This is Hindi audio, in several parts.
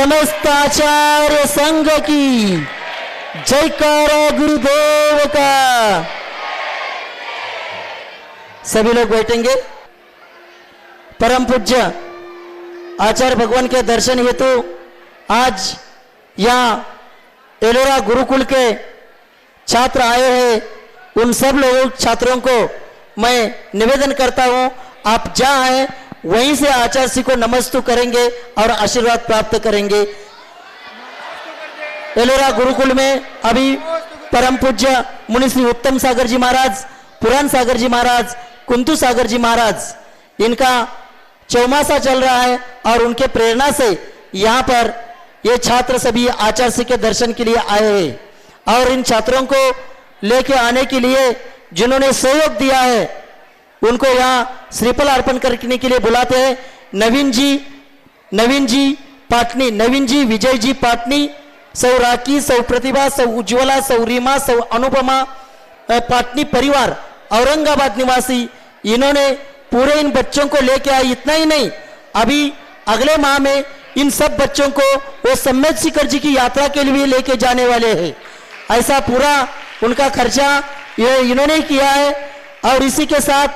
समस्त आचार्य संघ की जयकारा गुरुदेव का। सभी लोग बैठेंगे। परम पूज्य आचार्य भगवान के दर्शन हेतु आज यहाँ एलोरा गुरुकुल के छात्र आए हैं। उन सब लोगों छात्रों को मैं निवेदन करता हूं, आप जहां हैं वहीं से आचार्य श्री को नमस्तु करेंगे और आशीर्वाद प्राप्त करेंगे। एलोरा गुरुकुल में अभी परम पूज्य मुनि श्री उत्तम सागर जी महाराज, पुराण सागर जी महाराज, कुंतु सागर जी महाराज, इनका चौमासा चल रहा है और उनके प्रेरणा से यहाँ पर ये छात्र सभी आचार्य श्री के दर्शन के लिए आए हैं। और इन छात्रों को लेके आने के लिए जिन्होंने सहयोग दिया है उनको यहाँ श्रीफल अर्पण करने के लिए बुलाते हैं। नवीन जी पाटनी, नवीन जी, विजय जी पाटनी, सौ राखी, सौ प्रतिभा, सौ उज्ज्वला, सौ रीमा, सौ अनुपमा पाटनी परिवार, औरंगाबाद निवासी, इन्होंने पूरे इन बच्चों को लेके आए। इतना ही नहीं, अभी अगले माह में इन सब बच्चों को वो सम्यक शिखर जी की यात्रा के लिए लेके जाने वाले हैं। ऐसा पूरा उनका खर्चा ये इन्होंने किया है। और इसी के साथ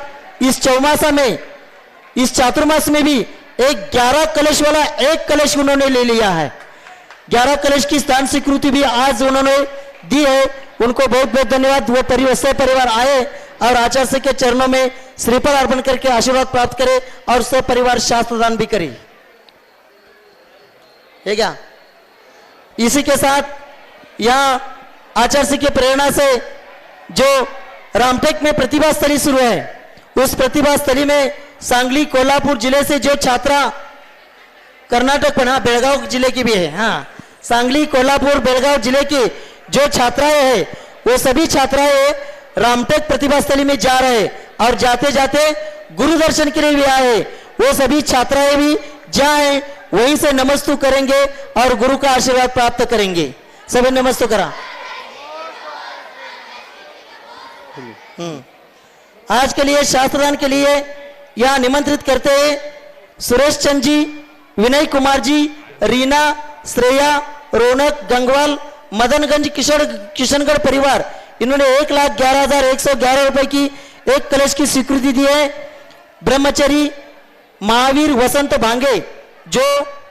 इस चौमासा में, इस चातुर्मास में भी एक 11 कलश वाला एक कलश उन्होंने ले लिया है। 11 कलश की स्थान स्वीकृति भी आज उन्होंने दी है। उनको बहुत बहुत धन्यवाद। वो परिवार आए और आचार्य श्री के चरणों में श्रीफल अर्पण करके आशीर्वाद प्राप्त करे और सब परिवार शास्त्र दान भी करे। है क्या? इसी के साथ यहाँ आचार्य श्री की प्रेरणा से जो रामटेक में प्रतिभा स्थली शुरू है, उस प्रतिभा स्थली में सांगली कोल्हापुर जिले से जो छात्रा, कर्नाटक पर, हाँ बेलगांव जिले की भी है, हाँ सांगली कोल्हापुर बेलगांव जिले की जो छात्राएं हैं वो सभी छात्राएं रामटेक प्रतिभा स्थली में जा रहे और जाते जाते गुरु दर्शन के लिए भी आए। वो सभी छात्राएं भी जाए वहीं से नमस्तु करेंगे और गुरु का आशीर्वाद प्राप्त करेंगे। सभी नमस्तु करा। आज के लिए शास्त्रदान के लिए यहाँ निमंत्रित करते हैं सुरेश चंद जी, विनय कुमार जी, रीना, श्रेया, रौनक गंगवाल, मदनगंज किशनगढ़ परिवार, इन्होंने 1,11,111 रुपए की एक कलश की स्वीकृति दी है। ब्रह्मचरी महावीर वसंत भांगे जो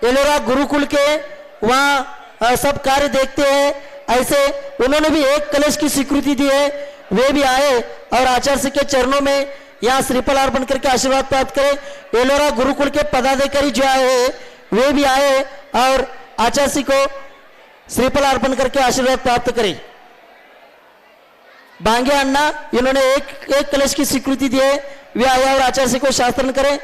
एलोरा गुरुकुल के वहाँ सब कार्य देखते हैं, ऐसे उन्होंने भी एक कलश की स्वीकृति दी है। वे भी आए और आचार्य श्री के चरणों में यहाँ श्रीफल अर्पण करके आशीर्वाद प्राप्त करें। एलोरा गुरुकुल के पदाधिकारी जो आए वे भी आए और आचार्य श्री को श्रीफल अर्पण करके आशीर्वाद प्राप्त करें। बांगे अन्ना, इन्होंने एक कलश की स्वीकृति दी है, वे आए और आचार्य श्री को शास्त्रण करें।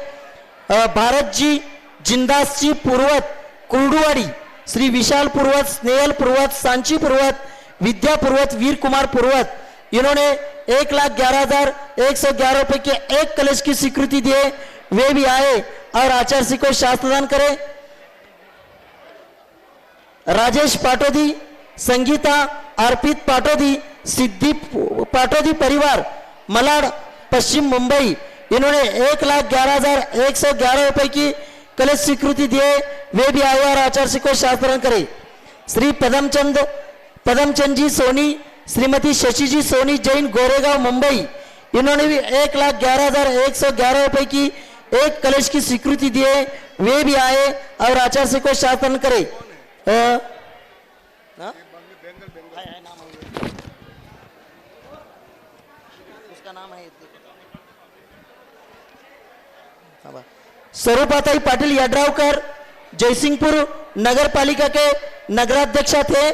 भारत जी, जिंदास जी पूर्वत, कुर्डुवाड़ी, श्री विशाल पूर्वत, स्नेहल पूर्वत, सांची पूर्वत, विद्या पूर्वत, वीर कुमार पूर्वत, इन्होंने 1,11,111 रुपए के एक कलश की स्वीकृति दी है। वे भी आए और आचार्य श्री को शास्त्रदान करें। राजेश पाटोदी, संगीता, अर्पित पाटोदी, सिद्धि पाटोदी परिवार, मलाड, पश्चिम मुंबई, इन्होंने 1,11,111 रुपए की कलश स्वीकृति दिए। वे भी आए और आचार्य श्री को शास्त्रदान करें। श्री पदमचंद जी सोनी, श्रीमती शशि जी सोनी जैन, गोरेगांव मुंबई, इन्होंने भी 1,11,111 रुपए की एक कलश की स्वीकृति दी है। वे भी आए और आचार्य श्री को शास्त्रदान करें। उसका नाम है स्वरूपाताई पाटिल यड्रावकर, जयसिंहपुर नगर पालिका के नगराध्यक्ष थे।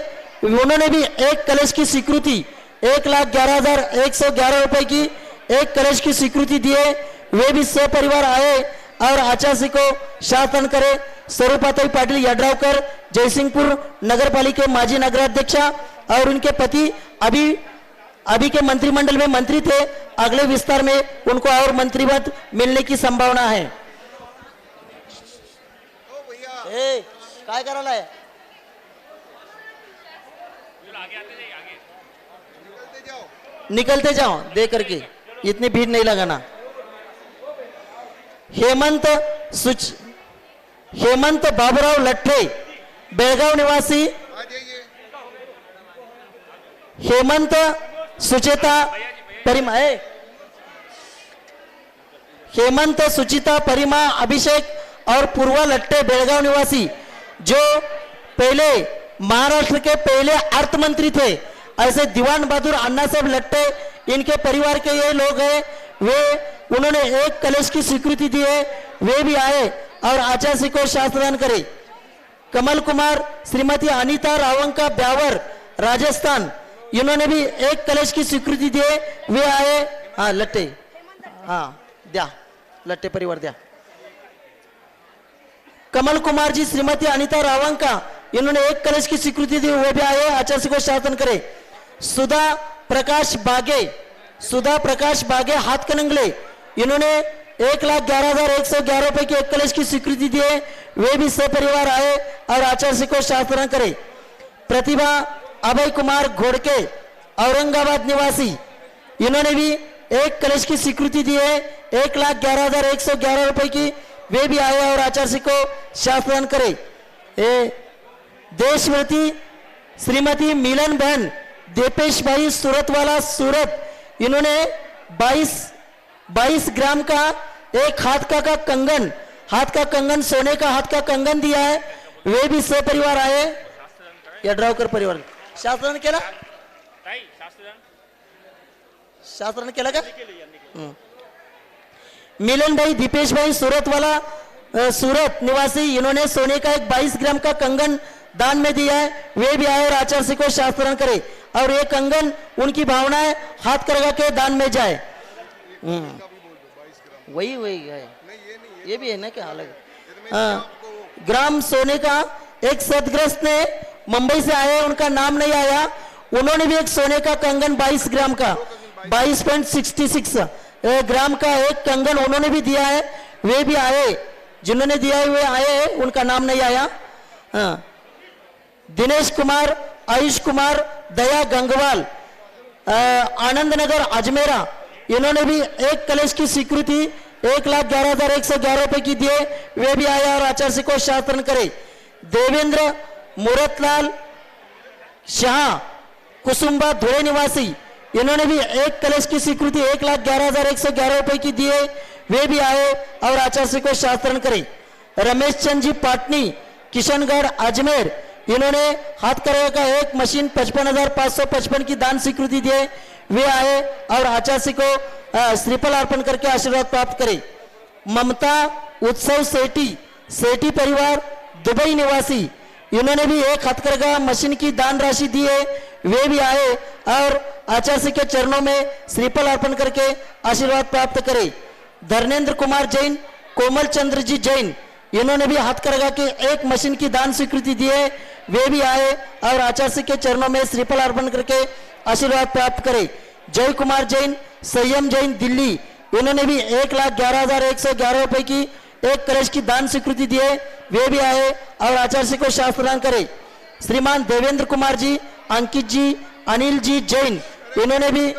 उन्होंने भी एक कलश की स्वीकृति 1,11,111 रुपए की एक कलश की स्वीकृति दी है। वे भी सपरिवार आए और आचार्य श्री को शासन करे। स्वरूपाताई पाटिल यड्रावकर, जयसिंहपुर नगर पालिका माजी नगराध्यक्ष और उनके पति अभी के मंत्रिमंडल में मंत्री थे। अगले विस्तार में उनको और मंत्री पद मिलने की संभावना है। काय करायला है? निकलते जाओ दे करके, इतनी भीड़ नहीं लगाना। हेमंत बाबूराव लट्ठे बेळगाव निवासी हेमंत सुचेता परिमा हेमंत सुचिता परिमा अभिषेक और पूर्वा लट्टे बेळगाव निवासी, जो पहले महाराष्ट्र के पहले अर्थ मंत्री थे, ऐसे दीवान बहादुर अन्ना साहब लट्टे इनके परिवार के ये लोग हैं। वे उन्होंने एक कलश की स्वीकृति दी है, वे भी आए और आचार्य को शास्त्रदान करे। कमल कुमार श्रीमती अनीता रावंका ब्यावर राजस्थान, इन्होंने भी एक कलश की स्वीकृति दी है, वे आए। हाँ लट्टे, हाँ द्या लट्टे परिवार द्या। कमल कुमार जी श्रीमती अनीता रावंका, इन्होंने एक कलश की स्वीकृति दी, वो भी आए, आचार्य को शासन करे। सुधा प्रकाश बागे हाथकणंगले, इन्होंने 1,11,111 रुपए की एक कलश की स्वीकृति दी है, वे भी सपरिवार आए और आचार्य को शासन करे। प्रतिभा अभय कुमार घोड़के औरंगाबाद निवासी, इन्होंने भी एक कलश की स्वीकृति दी है, 1,11,111 रुपए की, वे भी आए और आचार्य को शासन करे। देशव्रती श्रीमती मिलन बहन दीपेश भाई सूरतवाला सूरत, इन्होंने 22 ग्राम का एक हाथ का कंगन सोने का हाथ का कंगन दिया है, वे भी सपरिवार आए। या ड्रावकर परिवार शास्त्रन केला, शास्त्रन केला का? मिलन भाई दीपेश भाई सूरत निवासी, इन्होंने सोने का एक 22 ग्राम का कंगन दान में दिया है, वे भी आए और आचार्य को शास्त्रन करे और ये कंगन उनकी भावनाएं हाथ करगा के दान में जाए। वही है, ये भी है ना क्या अलग? ग्राम सोने का एक सदग्रस्त ने मुंबई से आए, उनका नाम नहीं आया, उन्होंने भी एक सोने का कंगन 22 ग्राम का 22.66 ग्राम का एक कंगन उन्होंने भी दिया है, वे भी आए, जिन्होंने दिया है वे आए, उनका नाम नहीं आया। दिनेश कुमार, आयुष कुमार, दया गंगवाल आनंद नगर अजमेरा, इन्होंने भी एक कलश की स्वीकृति 1,11,111 रुपए की दिए, वे भी आया और आचार्य को शासन करे। देवेंद्र मूरतलाल शाह कुसुम्बा धुले निवासी, इन्होंने भी एक कलश की स्वीकृति 1,11,111 रुपए की दिए, वे भी आए और आचार्य को शासन करे। रमेश चंद जी पाटनी किशनगढ़ अजमेर, इन्होंने हाथ करवा का एक मशीन 55,555 की दान स्वीकृति दिए, वे आए और आचार्य को श्रीफल अर्पण करके आशीर्वाद प्राप्त करे। ममता उत्सव सेठी परिवार दुबई निवासी, इन्होंने भी एक हथकरघा मशीन की दान राशि दी है, वे भी आए और आचार्य के चरणों में श्रीफल अर्पण करके आशीर्वाद प्राप्त करे। धर्मेंद्र कुमार जैन, कोमल चंद्र जी जैन, इन्होंने भी हथकरघा के एक मशीन की दान स्वीकृति दी है, वे भी आए और आचार्य के चरणों में श्रीफल अर्पण करके आशीर्वाद प्राप्त करे। जय कुमार जैन, संयम जैन दिल्ली, इन्होंने भी 1,11,111 रुपए की एक कलश की दान स्वीकृति दी है, वे भी आए और आचार्य को शास्त्रांत करे। श्रीमान देवेंद्र कुमार जी, अंकित जी, अनिल जी जैन, इन्होंने भी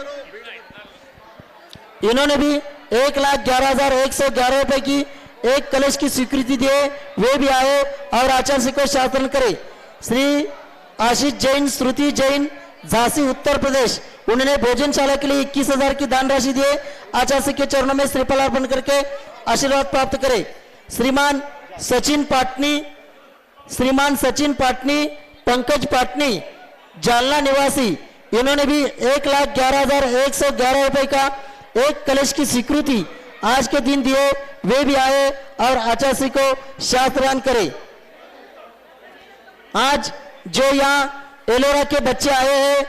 1,11,111 रुपए की एक कलश की स्वीकृति दी है, वे भी आए और आचार्य को शासन करे। श्री आशीष जैन, श्रुति जैन, झांसी उत्तर प्रदेश, उन्होंने भोजनशाला के लिए 21,000 की दान राशि दी है, आचार्य के चरणों में श्रीफल अर्पण करके आशीर्वाद प्राप्त करे। श्रीमान सचिन पाटनी, पंकज पाटनी जालना निवासी, इन्होंने भी 1,11,111 रुपए का एक कलश की स्वीकृति आज के दिन दिए, वे भी आए और आचार्य को शास्त्रांत करे। आज जो यहाँ एलोरा के बच्चे आए हैं,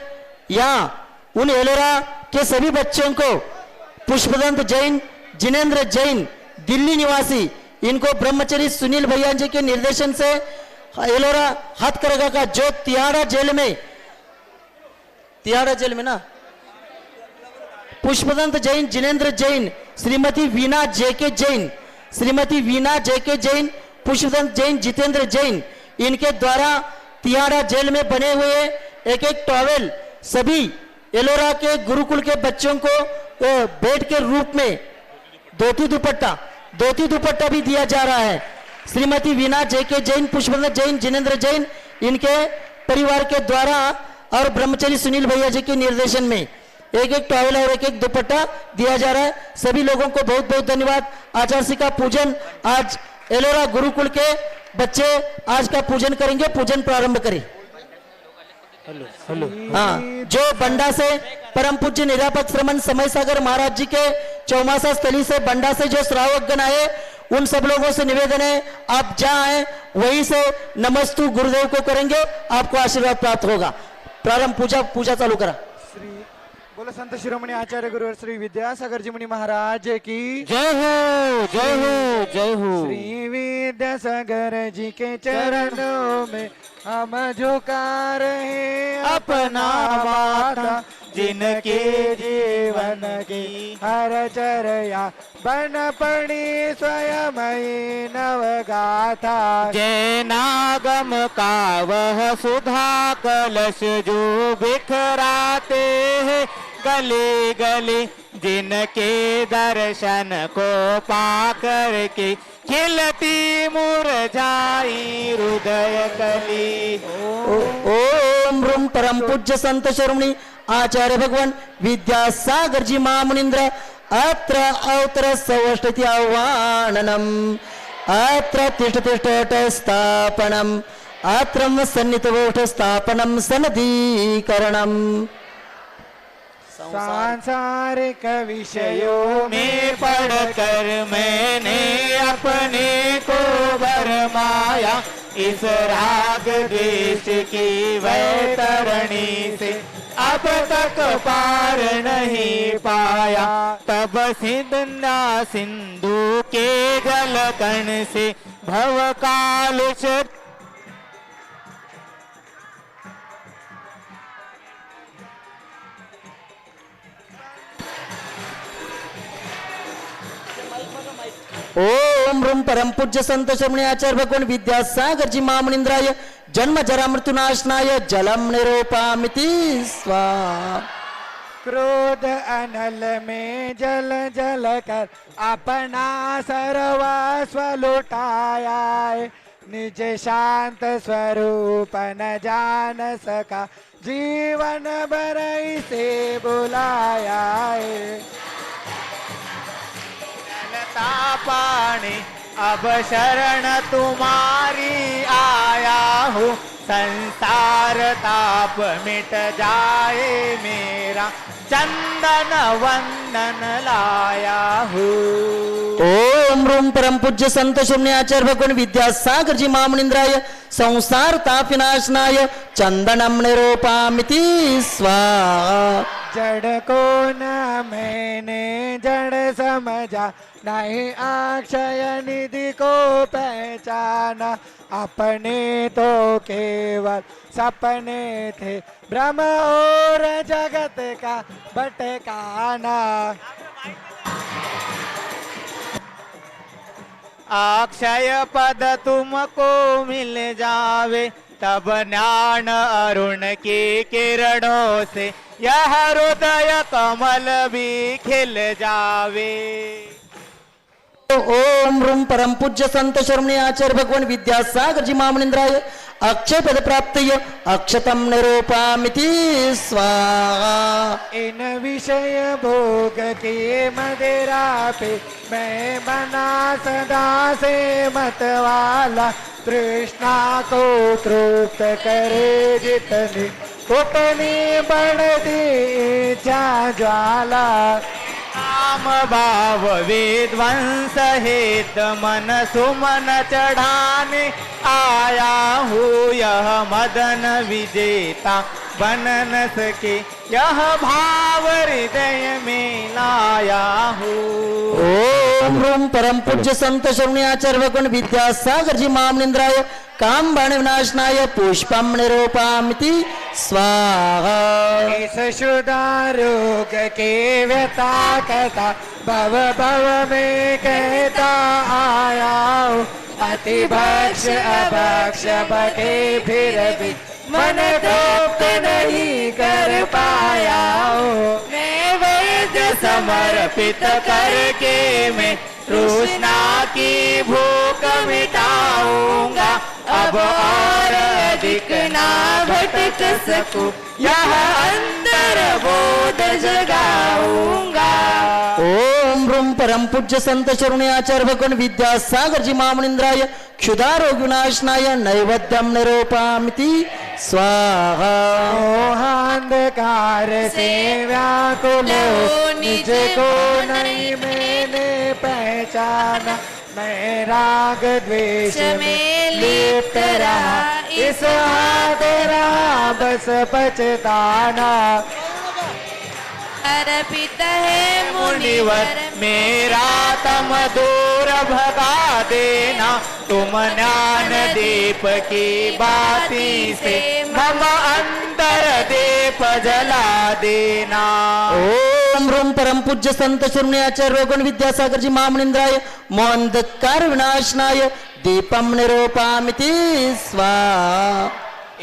यहाँ उन एलोरा के सभी बच्चों को पुष्पदंत जैन, जिनेन्द्र जैन दिल्ली निवासी, इनको ब्रह्मचरी सुनील भैया जी के निर्देशन से एलोरा हथकरघा का जो तिहाड़ा जेल में ना पुष्पदंत जैन, जिनेन्द्र जैन, श्रीमती वीना जेके जैन, पुष्पदंत जैन, जितेंद्र जैन, इनके द्वारा तिहाड़ा जेल में बने हुए एक टॉवेल सभी एलोरा के गुरुकुल के बच्चों को भेंट के रूप में धोती दुपट्टा भी दिया जा रहा है। श्रीमती वीना जेके जैन, पुष्पदंत जैन, जिनेन्द्र जैन, इनके परिवार के द्वारा और ब्रह्मचारी सुनील भैया जी के निर्देशन में एक एक टॉवल और एक एक दुपट्टा दिया जा रहा है। सभी लोगों को बहुत बहुत धन्यवाद। आचार्य का पूजन आज एलोरा गुरुकुल के बच्चे आज का पूजन करेंगे। पूजन प्रारंभ करें। हाँ, जो बंडा से परम पूज्य निरापद श्रमण समय सागर महाराज जी के चौमासा स्थली से बंडा से जो श्रावकगण आए उन सब लोगों से निवेदन है आप जहां आए वहीं से नमस्तु गुरुदेव को करेंगे, आपको आशीर्वाद प्राप्त होगा। प्रारंभ पूजा चालू करा। श्री बोलो संत शिरोमणि आचार्य गुरुवर श्री विद्यासागर जी मुनि महाराज की जय हो जय हो जय हो। श्री विद्यासागर जी के चरणों में हम झुका रहे अपना माथा, जिनके जीवन की हर चर्या बन पड़ी स्वयं ही नवगाथा। जय नागम का वह सुधा कलश जो बिखराते हैं गले गले, जिनके दर्शन को पाकर के खिलती मुरझाई हृदय कली। ओम रूम परम पूज्य संत शिरोमणि आचार्य भगवान विद्यासागर जी महामुनींद्र अत्र अवतर सवष्टति आह्वाननम अत्र तिष्ठ तिष्ठ स्थापनम अत्र सन्निहित स्थापनम सनदीकरणम। सांसारिक विषयों में पढ़कर मैंने अपने को भरमाया, इस राग द्वेष की वैतरणी से अब तक पार नहीं पाया। तब सिंधना सिंधु के जलकण से भव कालुष ओम रूम परम पूज्य संत शिरोमणि आचार्य भगवान विद्यासागर जी महामुनींद्राय जन्म जरा मृत्यु नाशनाय जलम निरूपामिति स्वाहा। क्रोध अनल में जल जल कर अपना सर्वस्व लुटाया, निज शांत स्वरूप न जान सका जीवन भर से बुलाया। पानी अब शरण तुम्हारी आया हूँ, संसार ताप मिट जाए मेरा चंदन वंदन लाया हूँ। ओम रूम परम पूज्य संत शिरोमणि आचार्य भगवान विद्यासागर जी महामुनींद्राय संसार ताप विनाशनाय चंदनम निरूपामिति स्वाहा। जड़ को न मैंने जड़ समझा, नहीं अक्षय निधि को पहचाना, अपने तो केवल सपने थे ब्रह्म और जगत का भटकाना। अक्षय पद तुमको मिल जावे, तब ज्ञान अरुण की किरणों से यह हृदय कमल भी खिल जावे। ओम रूम परम पूज्य संत शिरोमणि आचार्य भगवान विद्यासागर जी महामुनींद्राय अक्षय पद प्राप्त अक्षतम निरूपामिति स्वाहा। इन विषय भोग के मदिरा पे मैं बना सदा से मतवाला, तृष्णा को तृप्त करे जितनी उतनी बढ़ती इच्छा ज्वाला। काम भाव विध्वंस हेत मन सुमन चढ़ाने आया हूँ, यह मदन विजेता बन न सके यह भाव हृदय में लाया हूँ। ओम रूम परम पूज्य संत शिरोमणि आचार्य भगवान विद्यासागर जी महामुनींद्राय काम बाण विनाशनाय पुष्पम निरूपामिति स्वाहा। इस शुदा रोग के व्यथा कथा भव भव में कहता आया हूँ, अति भक्ष अभक्ष बके फिर भी मन तृप्त नहीं कर पाया हूँ। नैवेद्य समर्पित करके मैं तृष्णा की भूख मिटाऊंगा, अब और अधिक ना भटक सकूं, यह अंतर बोध जगाऊंगा। ओम ह्रूम परम पूज्य संत शरण्य आचार्य भगवान विद्यासागर जी महामुनींद्राय क्षुधारोग विनाशनाय नैवेद्यम निरूपामिति स्वाहा। मोहांधकार से व्याकुल हो निज को नहीं मैंने पहचाना, मैं राग द्वेष में लिप्त रहा, इस हाथ रहा बस पछताना। अर्पित है मुनिवर मेरा तम दूर भगा देना, तुम ज्ञान दीप की बाती से मम अंतर दीप जला देना। ओम ह्रूम परम पूज्य संत शरण्य आचार्य भगवान विद्यासागर जी महामुनींद्राय मोहांधकार विनाशनाय दीपम निरूपामिति स्वाहा।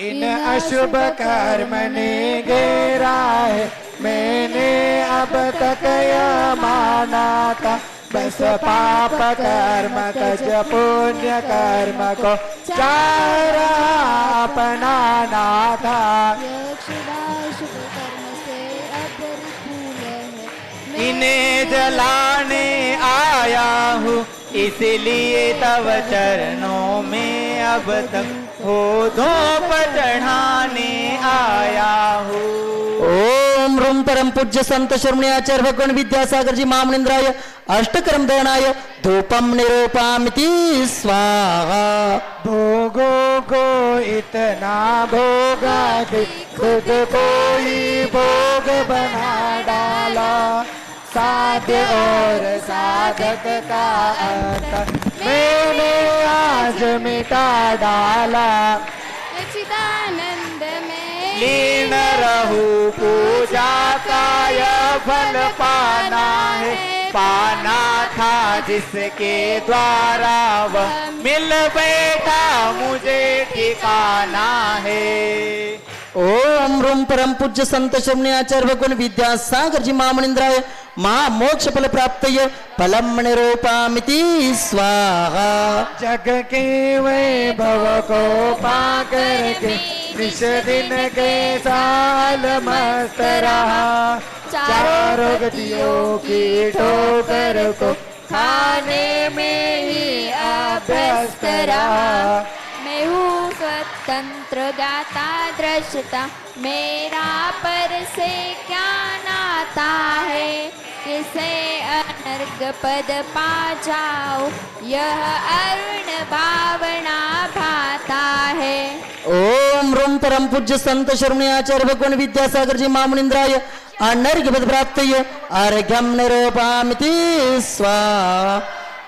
इन अशुभ कर्म ने घेरा है, मैंने अब तक यह माना था, बस पाप कर्म तज पुण्य कर्म को चाह रहा अपनाना था। इन्हें जलाने आया हूँ, इसलिए तव चरणों में अब तक हो धूप चढ़ाने आया हूँ। ओम ह्रूम परम पूज्य संत शरण्य आचार्य भगवान विद्यासागर जी महामुनींद्राय अष्टकर्म दयनाय धूपम निरूपामिति स्वाहा। भोगों को इतना भोगा कि खुद को ही भोग बना डाला, साध्य और साधक का अंतर मैंने आज मिटा डाला। चिदानंद में लीन रहूं, पूजा का यह फल पाना है, पाना था जिसके द्वारा वह मिल बैठा मुझे ठिकाना है। ओम ह्रूम परम पूज्य संत शरण्य आचार्य भगवान विद्यासागर जी महामुनींद्राय महामोक्ष फल प्राप्तये फलम निरूपामिति स्वाहा। जग के वैभव को पाकर के निश दिन के साल मस्त रहा, चारों गतियों की ठोकर को खाने में ही अभ्यस्त रहा। मैं हूँ स्वतंत्र गाता दृष्टा, मेरा पर से क्या नाता है, किसे अनर्ग पद पा जाओ, यह अरुण भावना भाता है। ओम ह्रूम परम पूज्य संत शरण्य आचार्य भगवान विद्यासागर जी महामुनींद्राय अनर्घ्य पद प्राप्तये अर्घ्यम निरूपामिति स्वाहा।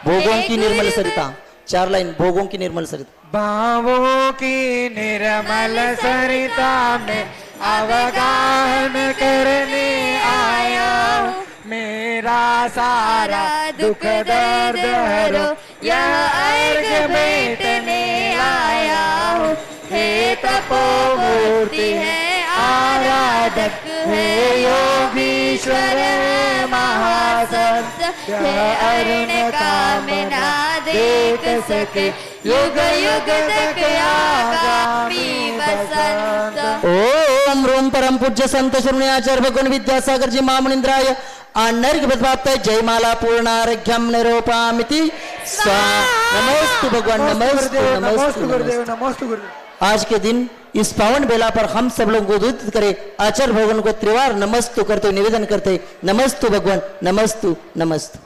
भोगों की निर्मल सरिता, 4 लाइन भोगों की निर्मल सरिता। भावों की निर्मल सरिता में अवगाहन करने आया हूँ, मेरा सारा दुख दर्द हरो यह अर्घ बेटने आया हूँ। हे तपोमूर्ति है आराधक, हे योगीश्वर महासंत, यह अरुण कामना देख सके युग युग तक आगामी बसंत। ओम ह्रूम परम पूज्य संत शरण्य आचार्य भगवान विद्यासागर जी महामुनींद्राय अनर्घ्य पद प्राप्तये जयमाला पूर्णार्घ्यम निरूपामिति स्वाहा। नमोस्तु भगवान, नमोस्तु नमोस्तु गुरुदेव, नमोस्तु गुरुदेव। आज के दिन इस पावन बेला पर हम सब लोग उद्धित करें, आचार्य भगवान को त्रिवार नमस्तु करते निवेदन करते, नमस्तु भगवान, नमस्तु नमस्तु।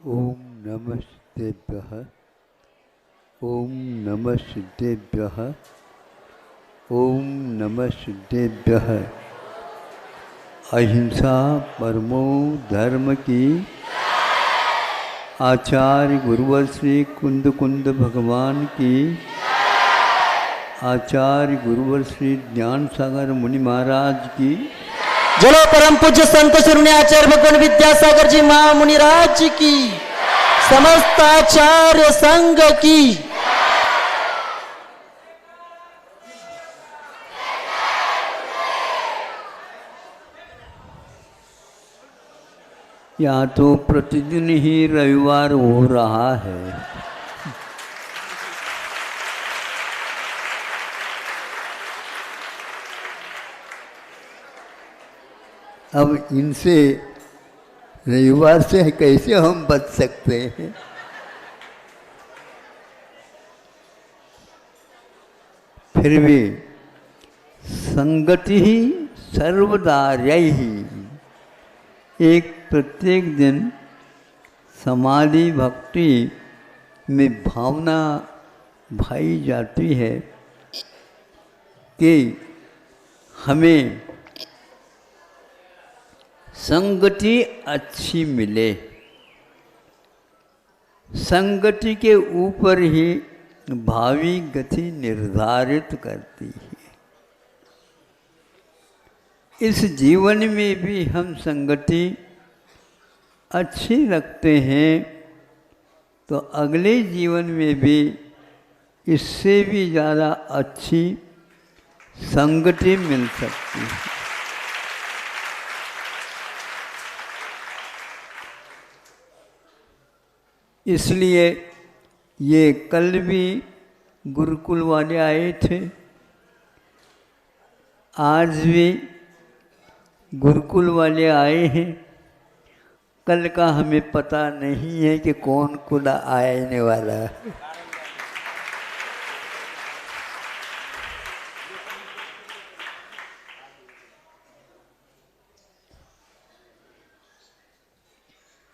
ओम नमस्तेभ्यः, ओम नमस्तेभ्यः, ओम नमस्तेभ्यः। अहिंसा परमो धर्म की आचार्य गुरुवर श्री कुंद कुंद भगवान की, आचार्य गुरुवर श्री ज्ञान सागर मुनि महाराज की। चलो परम पूज्य संत शरण्य आचार्य भगवान विद्यासागर जी महामुनिराज की, समस्त आचार्य संघ की। यहाँ तो प्रतिदिन ही रविवार हो रहा है, अब इनसे रविवार से कैसे हम बच सकते हैं? फिर भी संगति ही सर्वदार्य ही, एक प्रत्येक दिन समाधि भक्ति में भावना भाई जाती है कि हमें संगति अच्छी मिले। संगति के ऊपर ही भावी गति निर्धारित करती है। इस जीवन में भी हम संगति अच्छी रखते हैं तो अगले जीवन में भी इससे भी ज़्यादा अच्छी संगति मिल सकती है। इसलिए ये कल भी गुरुकुल वाले आए थे, आज भी गुरुकुल वाले आए हैं। कल का हमें पता नहीं है कि कौन कुल आने वाला है।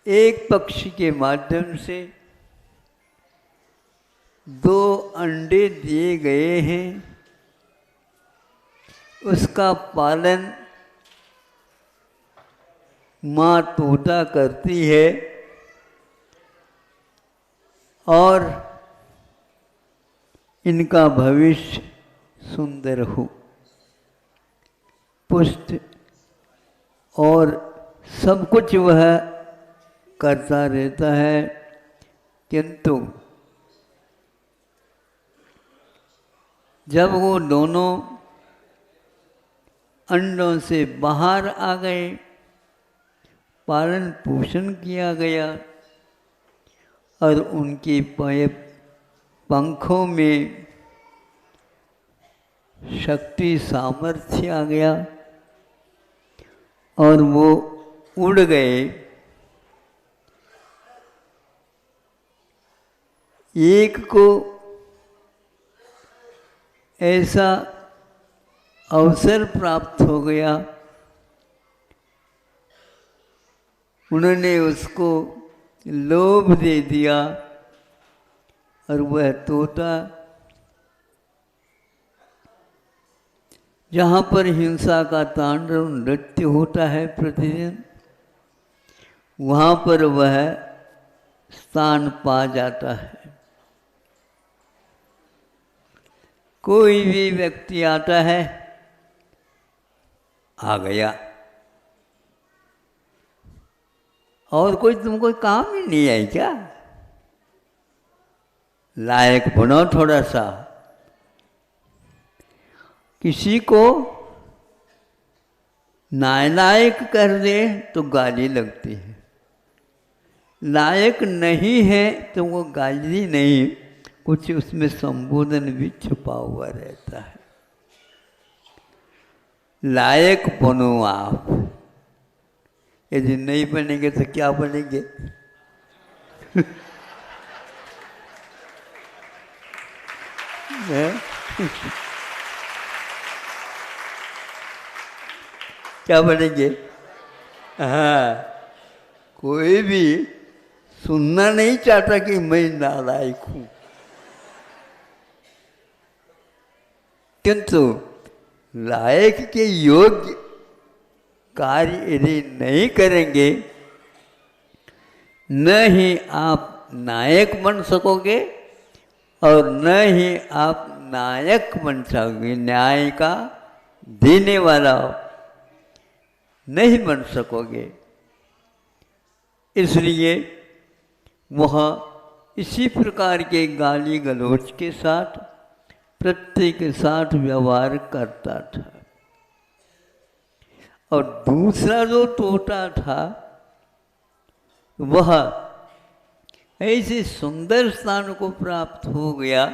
एक पक्षी के माध्यम से 2 अंडे दिए गए हैं। उसका पालन माँ तोता करती है और इनका भविष्य सुंदर हो, पुष्ट और सब कुछ वह करता रहता है। किंतु जब वो दोनों अंडों से बाहर आ गए, पालन पोषण किया गया और उनके पंखों में शक्ति सामर्थ्य आ गया और वो उड़ गए। एक को ऐसा अवसर प्राप्त हो गया, उन्होंने उसको लोभ दे दिया और वह तोता जहाँ पर हिंसा का तांडव नृत्य होता है प्रतिदिन, वहाँ पर वह स्थान पा जाता है। कोई भी व्यक्ति आता है, आ गया, और कोई तुमको काम ही नहीं है क्या? लायक बनो थोड़ा सा। किसी को नालायक कर दे तो गाली लगती है, लायक नहीं है तो वो गाली नहीं, कुछ उसमें संबोधन भी छुपा हुआ रहता है। लायक बनो आप, यदि नहीं बनेंगे तो क्या बनेंगे? क्या बनेंगे? हाँ, कोई भी सुनना नहीं चाहता कि मैं नालायक हूं, किंतु लायक के योग्य कार्य यदि नहीं करेंगे, न ही आप नायक बन सकोगे और न ही आप नायक बन सकोगे, न्याय का देने वाला नहीं बन सकोगे। इसलिए वह इसी प्रकार के गाली गलौज के साथ प्रत्येक के साथ व्यवहार करता था। और दूसरा जो तोता था वह ऐसे सुंदर स्थान को प्राप्त हो गया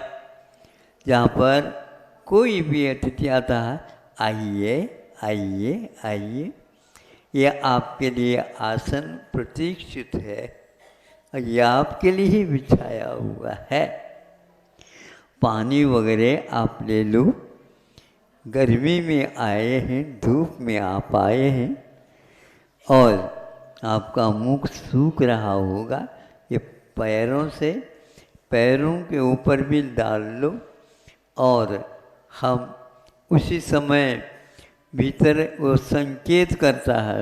जहाँ पर कोई भी अतिथि आता है, आइए आइए आइए, यह आपके लिए आसन प्रतीक्षित है और यह आपके लिए ही बिछाया हुआ है। पानी वगैरह आप ले लो। गर्मी में आए हैं, धूप में आप आए हैं और आपका मुख सूख रहा होगा, ये पैरों के ऊपर भी डाल लो और हम उसी समय भीतर वो संकेत करता है।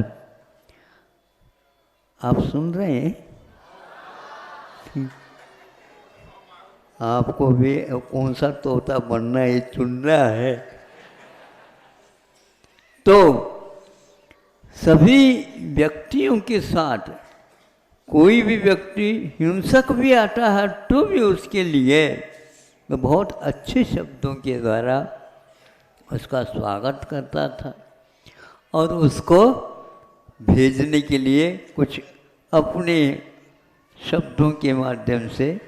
आप सुन रहे हैं? आपको भी कौन सा तोता बनना है चुन रहा है। तो सभी व्यक्तियों के साथ कोई भी व्यक्ति हिंसक भी आता है तो भी उसके लिए मैं बहुत अच्छे शब्दों के द्वारा उसका स्वागत करता था और उसको भेजने के लिए कुछ अपने शब्दों के माध्यम से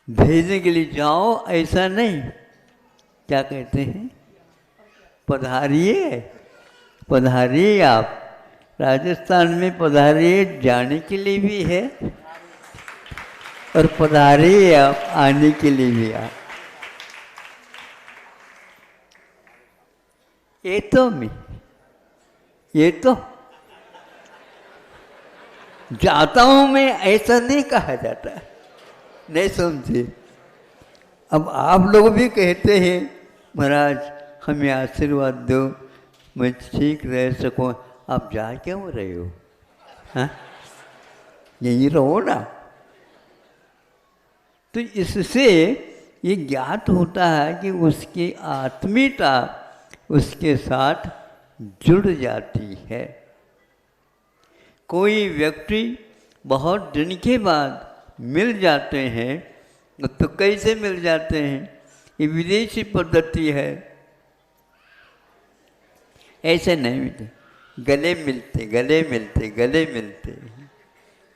भेजने के लिए जाओ, ऐसा नहीं, क्या कहते हैं, पधारिए पधारिए। आप राजस्थान में पधारिए जाने के लिए भी है और पधारिए आप आने के लिए भी आप। ये तो जाता हूं मैं, ऐसा नहीं कहा जाता, नहीं समझे। अब आप लोग भी कहते हैं महाराज हमें आशीर्वाद दो, मैं ठीक रह सकूं। आप जा क्यों रहे हो? हाँ, यही रहो ना। तो इससे ये ज्ञात होता है कि उसकी आत्मीयता उसके साथ जुड़ जाती है। कोई व्यक्ति बहुत दिन के बाद मिल जाते हैं, तो कैसे मिल जाते हैं? ये विदेशी पद्धति है, ऐसे नहीं मिलते, गले मिलते।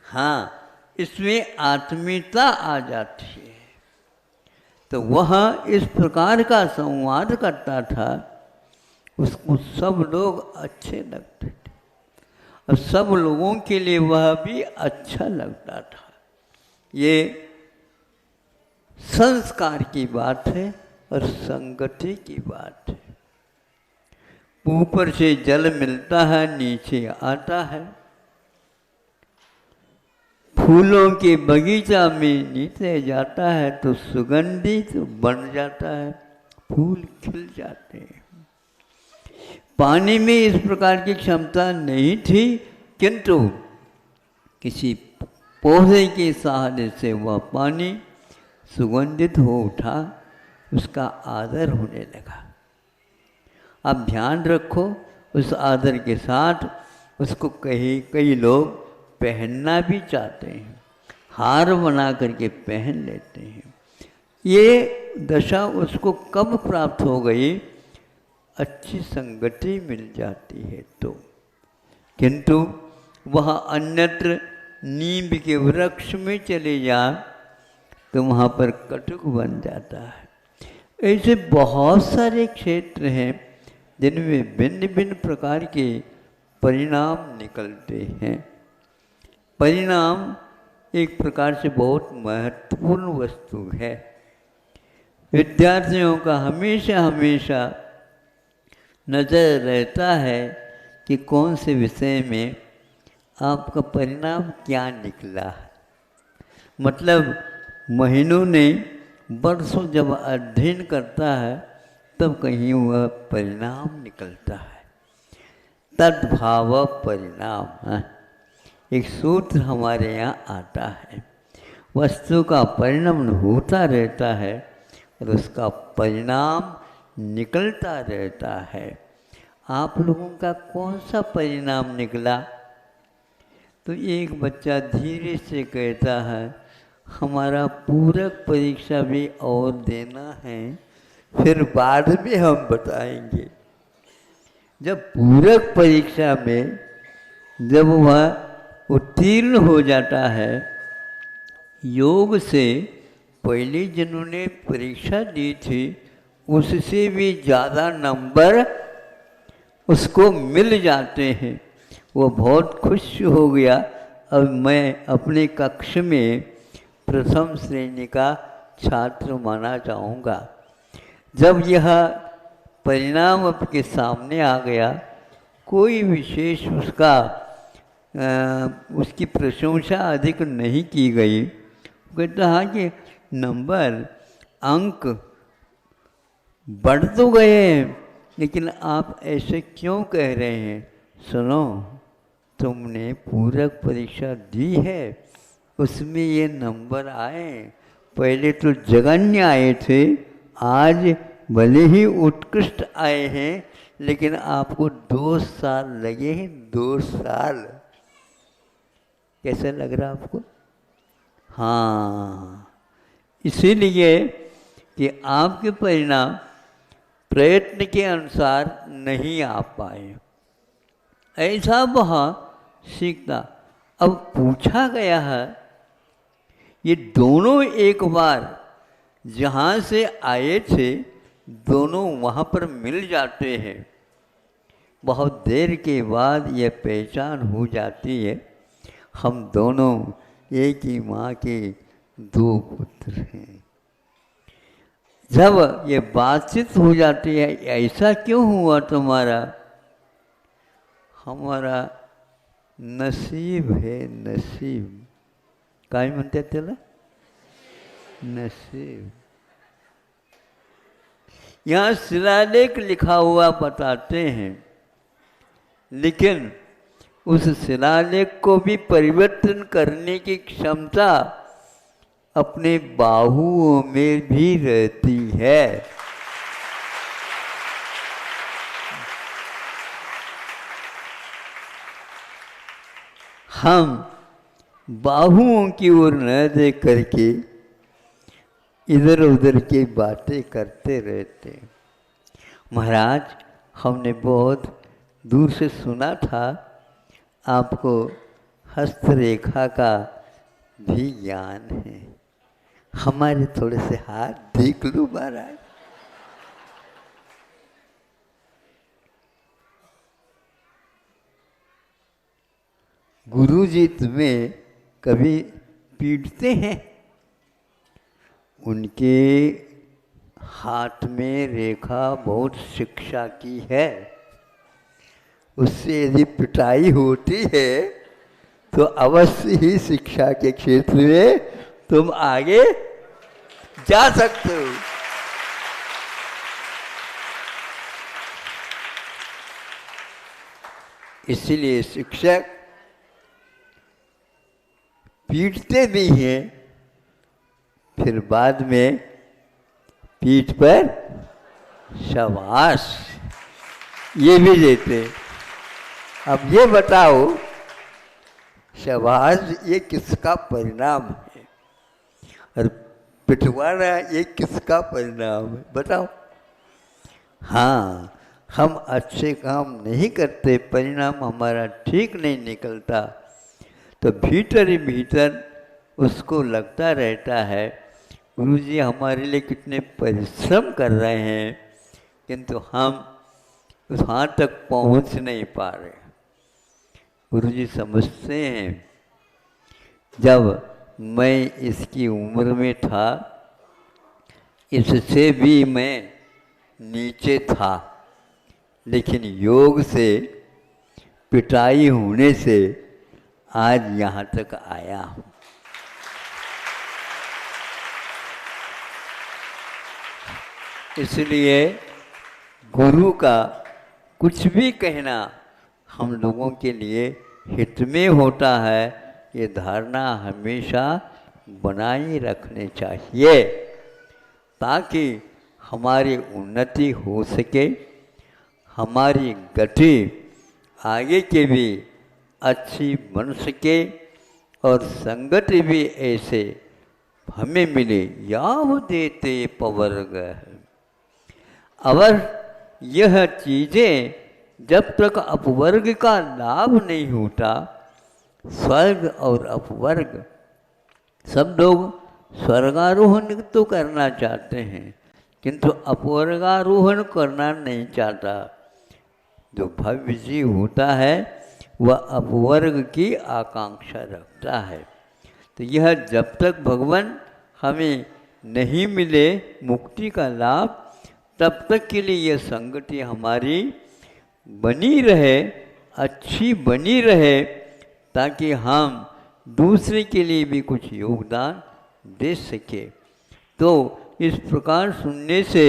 हाँ, इसमें आत्मीयता आ जाती है। तो वह इस प्रकार का संवाद करता था, उसको सब लोग अच्छे लगते थे और सब लोगों के लिए वह भी अच्छा लगता था। ये संस्कार की बात है और संगति की बात है। ऊपर से जल मिलता है, नीचे आता है। फूलों के बगीचा में नीचे जाता है तो सुगंधित बन जाता है, फूल खिल जाते हैं। पानी में इस प्रकार की क्षमता नहीं थी, किंतु किसी पौधे के सहारे से वह पानी सुगंधित हो उठा, उसका आदर होने लगा। आप ध्यान रखो, उस आदर के साथ उसको कई लोग पहनना भी चाहते हैं, हार बना करके पहन लेते हैं। ये दशा उसको कब प्राप्त हो गई? अच्छी संगति मिल जाती है तो। किंतु वह अन्यत्र नीम के वृक्ष में चले जाए तो वहाँ पर कटुक बन जाता है। ऐसे बहुत सारे क्षेत्र हैं जिनमें भिन्न भिन्न प्रकार के परिणाम निकलते हैं। परिणाम एक प्रकार से बहुत महत्वपूर्ण वस्तु है। विद्यार्थियों का हमेशा नज़र रहता है कि कौन से विषय में आपका परिणाम क्या निकला है। मतलब महीनों ने वर्षों जब अध्ययन करता है तब कहीं वह परिणाम निकलता है। तद्भाव परिणाम, एक सूत्र हमारे यहाँ आता है। वस्तु का परिणाम होता रहता है और उसका परिणाम निकलता रहता है। आप लोगों का कौन सा परिणाम निकला? तो एक बच्चा धीरे से कहता है हमारा पूरक परीक्षा भी और देना है, फिर बाद में हम बताएंगे। जब पूरक परीक्षा में जब वह उत्तीर्ण हो जाता है, योग से पहले जिन्होंने परीक्षा दी थी उससे भी ज़्यादा नंबर उसको मिल जाते हैं। वो बहुत खुश हो गया। अब मैं अपने कक्ष में प्रथम श्रेणी का छात्र माना जाऊंगा। जब यह परिणाम आपके सामने आ गया, कोई विशेष उसकी प्रशंसा अधिक नहीं की गई। कहता हाँ कि नंबर अंक बढ़ तो गए हैं, लेकिन आप ऐसे क्यों कह रहे हैं? सुनो, तुमने पूरक परीक्षा दी है, उसमें ये नंबर आए। पहले तो जघन्य आए थे, आज भले ही उत्कृष्ट आए हैं, लेकिन आपको 2 साल लगे हैं। 2 साल कैसा लग रहा आपको? हाँ, इसीलिए कि आपके परिणाम प्रयत्न के अनुसार नहीं आ पाए, ऐसा वह सीखता। अब पूछा गया है, ये दोनों एक बार जहाँ से आए थे, दोनों वहाँ पर मिल जाते हैं। बहुत देर के बाद यह पहचान हो जाती है, हम दोनों एक ही माँ के 2 पुत्र हैं। जब ये बातचीत हो जाती है, ऐसा क्यों हुआ तुम्हारा? हमारा नसीब है, नसीब। काय म्हणते त्याला? नसीब। यहाँ शिलालेख लिखा हुआ बताते हैं, लेकिन उस शिलालेख को भी परिवर्तन करने की क्षमता अपने बाहुओं में भी रहती है। हम बाहुओं की ओर न देख करके इधर उधर की बातें करते रहते। महाराज, हमने बहुत दूर से सुना था आपको हस्तरेखा का भी ज्ञान है। हमारे थोड़े से हाथ देख लो महाराज। गुरुजी तुम्हें कभी पीटते हैं? उनके हाथ में रेखा बहुत शिक्षा की है, उससे यदि पिटाई होती है तो अवश्य ही शिक्षा के क्षेत्र में तुम आगे जा सकते हो। इसलिए शिक्षक पीटते भी हैं, फिर बाद में पीठ पर शाबाश ये भी देते। अब ये बताओ, शाबाश ये किसका परिणाम है और पिटवाना ये किसका परिणाम है? बताओ। हाँ, हम अच्छे काम नहीं करते, परिणाम हमारा ठीक नहीं निकलता, तो भीतर ही भीतर उसको लगता रहता है गुरुजी हमारे लिए कितने परिश्रम कर रहे हैं, किंतु हम वहाँ तक पहुँच नहीं पा रहे। गुरुजी समझते हैं, जब मैं इसकी उम्र में था, इससे भी मैं नीचे था, लेकिन योग से पिटाई होने से आज यहाँ तक आया हूँ। इसलिए गुरु का कुछ भी कहना हम लोगों के लिए हित में होता है, ये धारणा हमेशा बनाए रखनी चाहिए, ताकि हमारी उन्नति हो सके, हमारी गति आगे के भी अच्छी बन सके और संगति भी ऐसे हमें मिले। याव देते पवर्ग। अगर यह चीज़ें जब तक अपवर्ग का लाभ नहीं होता, स्वर्ग और अपवर्ग, सब लोग स्वर्गारोहण तो करना चाहते हैं, किंतु अपवर्गारोहण करना नहीं चाहता। जो भव्य जीव होता है वह अपवर्ग की आकांक्षा रखता है। तो यह जब तक भगवान हमें नहीं मिले मुक्ति का लाभ, तब तक के लिए यह संगति हमारी बनी रहे, अच्छी बनी रहे, ताकि हम दूसरे के लिए भी कुछ योगदान दे सके। तो इस प्रकार सुनने से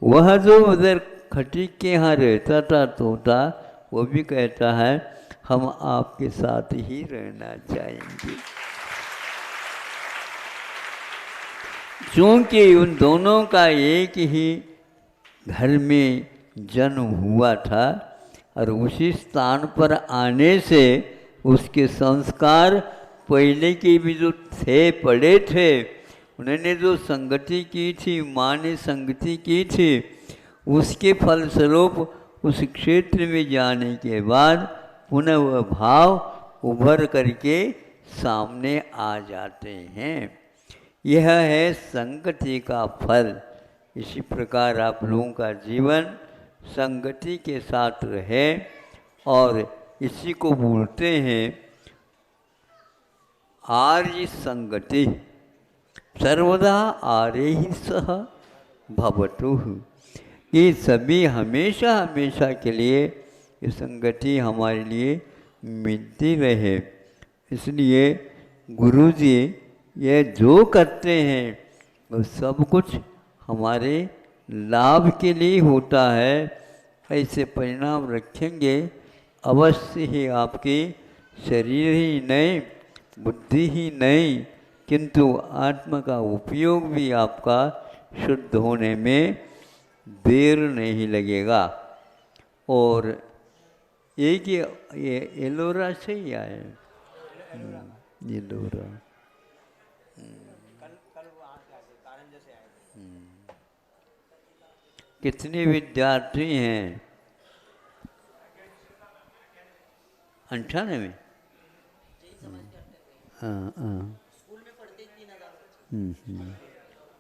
वह जो उधर खटीक के यहाँ रहता था तोता, वो भी कहता है हम आपके साथ ही रहना चाहेंगे। क्योंकि उन दोनों का एक ही घर में जन्म हुआ था और उसी स्थान पर आने से उसके संस्कार पहले के भी जो थे पड़े थे, उन्होंने जो संगति की थी, माँ ने संगति की थी, उसके फलस्वरूप उस क्षेत्र में जाने के बाद पुनः वह भाव उभर करके सामने आ जाते हैं। यह है संगति का फल। इसी प्रकार आप लोगों का जीवन संगति के साथ रहे और इसी को बोलते हैं आर्य संगति। सर्वदा आर्य ही सह भवतु। ये सभी हमेशा हमेशा के लिए ये संगति हमारे लिए मिलती रहे। इसलिए गुरुजी ये जो करते हैं वो सब कुछ हमारे लाभ के लिए होता है। ऐसे परिणाम रखेंगे अवश्य ही आपकी शरीर ही नहीं, बुद्धि ही नहीं, किंतु आत्मा का उपयोग भी आपका शुद्ध होने में देर नहीं लगेगा। और एक ये एलोरा से ही आए, एलोरा कितने विद्यार्थी हैं? 98 में।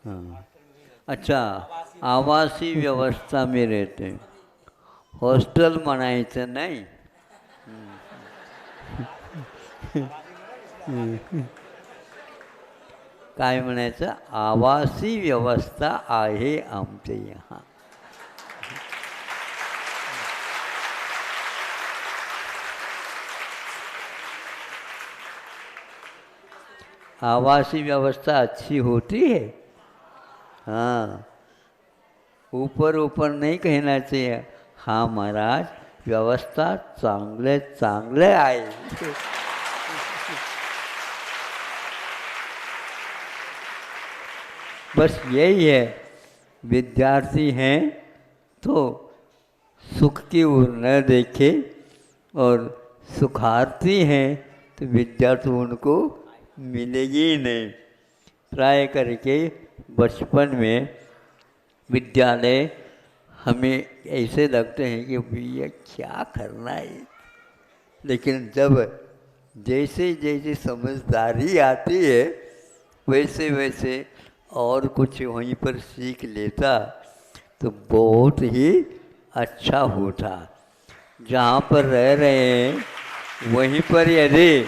हाँ। अच्छा, आवासीय व्यवस्था में रहते हैं, हॉस्टेल म्हणायचं नाही। काय म्हणायचं? आवासीय व्यवस्था आहे आमच्या यहाँ। आवासीय व्यवस्था अच्छी होती है। हाँ, ऊपर ऊपर नहीं कहना चाहिए। हाँ महाराज, व्यवस्था चांगले चांगले आहे। बस यही है, विद्यार्थी हैं तो सुख की ओर न देखे, और सुखार्थी हैं तो विद्या तो उनको मिलेगी ही नहीं। ट्राई करके बचपन में विद्यालय हमें ऐसे लगते हैं कि भैया क्या करना है, लेकिन जब जैसे जैसे समझदारी आती है वैसे वैसे और कुछ वहीं पर सीख लेता तो बहुत ही अच्छा होता। जहाँ पर रह रहे हैं वहीं पर यदि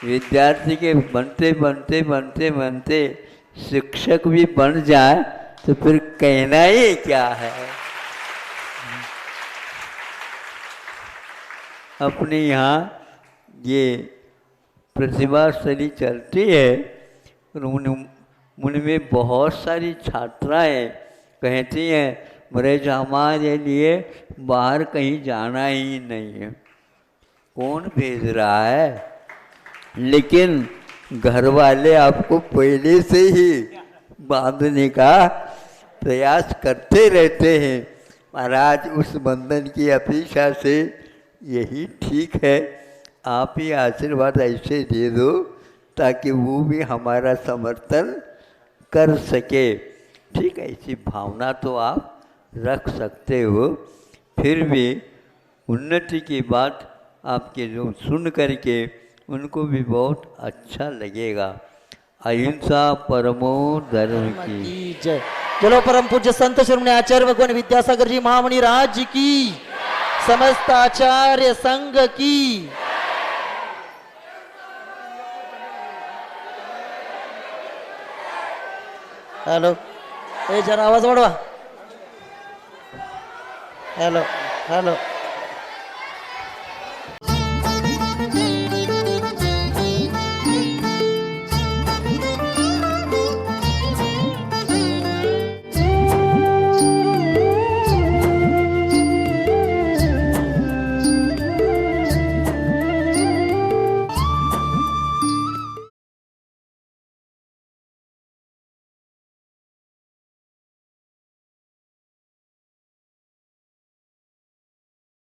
विद्यार्थी के बनते बनते बनते बनते शिक्षक भी बन जाए तो फिर कहना ही क्या है। अपने यहाँ ये प्रतिभास्थली चलती है, उनमें बहुत सारी छात्राएं कहती हैं मरेज हमारे लिए बाहर कहीं जाना ही नहीं है। कौन भेज रहा है? लेकिन घर वाले आपको पहले से ही बांधने का प्रयास करते रहते हैं। महाराज, उस बंधन की अपेक्षा से यही ठीक है, आप ही आशीर्वाद ऐसे दे दो ताकि वो भी हमारा समर्थन कर सके। ठीक है, ऐसी भावना तो आप रख सकते हो। फिर भी उन्नति की बात आपके लोग सुन करके उनको भी बहुत अच्छा लगेगा। अहिंसा परमो धर्म की जय। बोलो परम पूज्य संत शिरोमणि आचार्य भगवान विद्यासागर जी महामणि राज जी की। समस्त आचार्य संघ की हॅलो जरा आवाज वाढवा हॅलो हॅलो